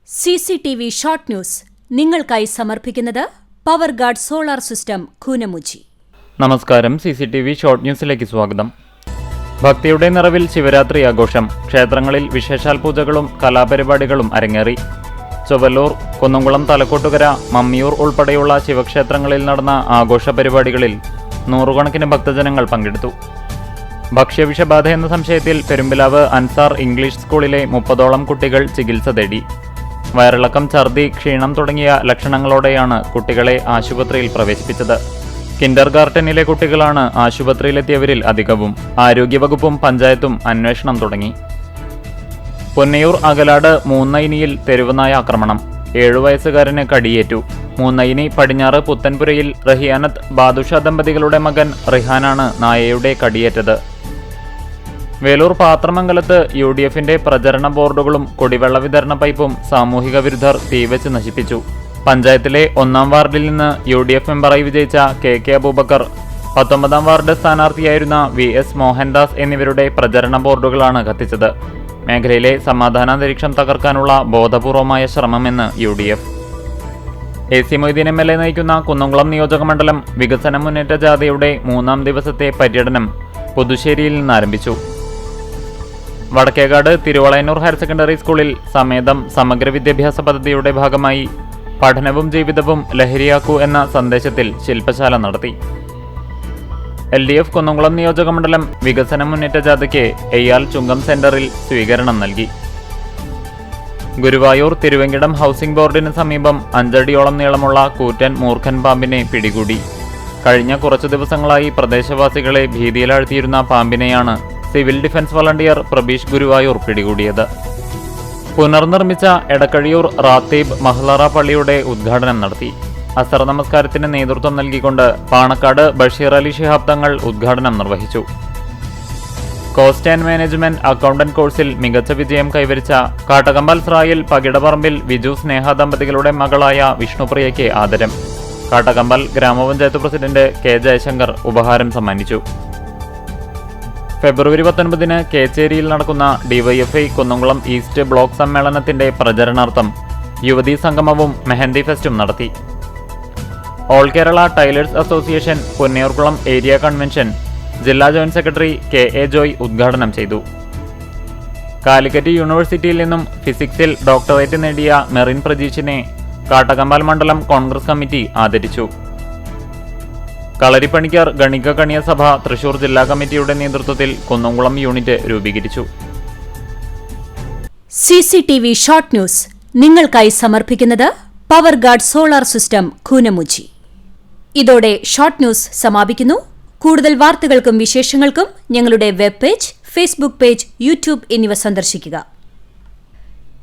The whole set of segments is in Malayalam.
CCTV ഷോർട്ട് ന്യൂസ് നിങ്ങൾക്കായി സമർപ്പിക്കുന്നത് power guard solar system Koonamuchi. നമസ്കാരം. CCTV ഷോർട്ട് ന്യൂസിലേക്ക് സ്വാഗതം. ഭക്തിയുടെ നിറവിൽ ശിവരാത്രി ആഘോഷം. ക്ഷേത്രങ്ങളിൽ വിശേഷാൽ പൂജകളും കലാപരിപാടികളും അരങ്ങേറി. ചൊവ്വല്ലൂർ, കുന്നംകുളം, തലക്കോട്ടുകര, മമ്മിയൂർ ഉൾപ്പെടെയുള്ള ശിവക്ഷേത്രങ്ങളിൽ നടന്ന ആഘോഷ പരിപാടികളിൽ നൂറുകണക്കിന് ഭക്തജനങ്ങൾ പങ്കെടുത്തു. ഭക്ഷ്യവിഷബാധ എന്ന സംശയത്തിൽ പെരുമ്പിലാവ് അൻസാർ ഇംഗ്ലീഷ് സ്കൂളിലെ 30ഓളം കുട്ടികൾ ചികിത്സ തേടി. വയറിളക്കം, ഛർദി, ക്ഷീണം തുടങ്ങിയ ലക്ഷണങ്ങളോടെയാണ് കുട്ടികളെ ആശുപത്രിയിൽ പ്രവേശിപ്പിച്ചത്. കിൻഡർ ഗാർട്ടനിലെ കുട്ടികളാണ് ആശുപത്രിയിലെത്തിയവരിൽ അധികവും. ആരോഗ്യവകുപ്പും പഞ്ചായത്തും അന്വേഷണം തുടങ്ങി. പൊന്നയൂർ അകലാട് മൂന്നൈനിയിൽ തെരുവുനായ ആക്രമണം. 7 വയസ്സുകാരന് കടിയേറ്റു. മൂന്നൈനി പടിഞ്ഞാറ് പുത്തൻപുരയിൽ റഹിയാനത്ത് ബാദുഷ ദമ്പതികളുടെ മകൻ റിഹാനാണ് നായയുടെ കടിയേറ്റത്. വേലൂർ പാത്രമംഗലത്ത് UDFന്റെ പ്രചരണ ബോർഡുകളും കുടിവെള്ള വിതരണ പൈപ്പും സാമൂഹിക വിരുദ്ധർ തീവച്ച് നശിപ്പിച്ചു. പഞ്ചായത്തിലെ 1-ാം വാർഡിൽ നിന്ന് UDF മെമ്പറായി വിജയിച്ച KK അബൂബക്കർ, 19-ാം വാർഡ് സ്ഥാനാർത്ഥിയായിരുന്ന VS മോഹൻദാസ് എന്നിവരുടെ പ്രചരണ ബോർഡുകളാണ് കത്തിച്ചത്. മേഖലയിലെ സമാധാനാന്തരീക്ഷം തകർക്കാനുള്ള ബോധപൂർവമായ ശ്രമമെന്ന് UDF. AC മൊയ്തീൻ MLA നയിക്കുന്ന കുന്നംകുളം നിയോജകമണ്ഡലം വികസന മുന്നേറ്റ ജാഥയുടെ 3-ാം ദിവസത്തെ പര്യടനം പുതുശ്ശേരിയിൽ നിന്ന് ആരംഭിച്ചു. വടക്കേകാട് തിരുവളയന്നൂർ ഹയർ സെക്കൻഡറി സ്കൂളിൽ സമേതം സമഗ്ര വിദ്യാഭ്യാസ പദ്ധതിയുടെ ഭാഗമായി പഠനവും ജീവിതവും ലഹരിയാക്കൂ എന്ന സന്ദേശത്തിൽ ശില്പശാല നടത്തി. LDF കുന്നംകുളം നിയോജകമണ്ഡലം വികസന മുന്നേറ്റ ജാഥയ്ക്ക് എയ്യാൽ ചുങ്കം സെന്ററിൽ സ്വീകരണം നൽകി. ഗുരുവായൂർ തിരുവെങ്കിടം ഹൗസിംഗ് ബോർഡിന് സമീപം 5 അടിയോളം നീളമുള്ള കൂറ്റൻ മൂർഖൻ പാമ്പിനെ പിടികൂടി. കഴിഞ്ഞ കുറച്ചു ദിവസങ്ങളായി പ്രദേശവാസികളെ ഭീതിയിലാഴ്ത്തിയിരുന്ന പാമ്പിനെയാണ് civil defence volunteer Prabeesh Guruvayur പിടികൂടിയത്. പുനർനിർമ്മിച്ച എടക്കഴിയൂർ റാത്തീബ് മഹ്ലറ പള്ളിയുടെ ഉദ്ഘാടനം നടത്തി. അസർ നമസ്കാരത്തിന് നേതൃത്വം നൽകിക്കൊണ്ട് പാണക്കാട് ബഷീർ അലി ശിഹാബ് തങ്ങൾ ഉദ്ഘാടനം നിർവഹിച്ചു. കോസ്റ്റ് ആൻഡ് മാനേജ്മെന്റ് അക്കൗണ്ടന്റ് കോഴ്സിൽ മികച്ച വിജയം കൈവരിച്ച കാട്ടകമ്പൽ സ്രായിൽ പകിടപറമ്പിൽ വിജു സ്നേഹ ദമ്പതികളുടെ മകളായ വിഷ്ണുപ്രിയയ്ക്ക് ആദരം. കാട്ടകമ്പൽ ഗ്രാമപഞ്ചായത്ത് പ്രസിഡന്റ് K ജയശങ്കർ ഉപഹാരം സമ്മാനിച്ചു. ഫെബ്രുവരി 19-ന് കേച്ചേരിയിൽ നടക്കുന്ന DYFI കുന്നംകുളം ഈസ്റ്റ് ബ്ലോക്ക് സമ്മേളനത്തിന്റെ പ്രചരണാർത്ഥം യുവതീ സംഗമവും മെഹന്തി ഫെസ്റ്റും നടത്തി. All Kerala tailors association Ponnayurkulam area convention ജില്ലാ ജോയിന്റ് സെക്രട്ടറി KA ജോയ് ഉദ്ഘാടനം ചെയ്തു. കാലിക്കറ്റ് യൂണിവേഴ്സിറ്റിയിൽ നിന്നും ഫിസിക്സിൽ ഡോക്ടറേറ്റ് നേടിയ മെറിൻ പ്രജീഷിനെ കാട്ടകമ്പാൽ മണ്ഡലം കോൺഗ്രസ് കമ്മിറ്റി ആദരിച്ചു. കളരിപ്പണിക്കർ ഗണിക കണിയ സഭ തൃശൂർ ജില്ലാ കമ്മിറ്റിയുടെ നേതൃത്വത്തിൽ കുന്നംകുളം യൂണിറ്റ് രൂപീകരിച്ചു. CCTV ഷോർട്ട് ന്യൂസ് നിങ്ങൾക്കായി സമർപ്പിക്കുന്നത് power guard solar system Koonamuchi. ഇതോടെ ഷോർട്ട് ന്യൂസ് സമാപിക്കുന്നു. കൂടുതൽ വാർത്തകൾക്കും വിശേഷങ്ങൾക്കും ഞങ്ങളുടെ web page, Facebook page, YouTube എന്നിവ സന്ദർശിക്കുക.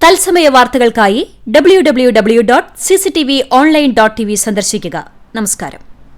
തത്സമയ വാർത്തകൾക്കായി www.cctv online.tv സന്ദർശിക്കുക. നമസ്കാരം.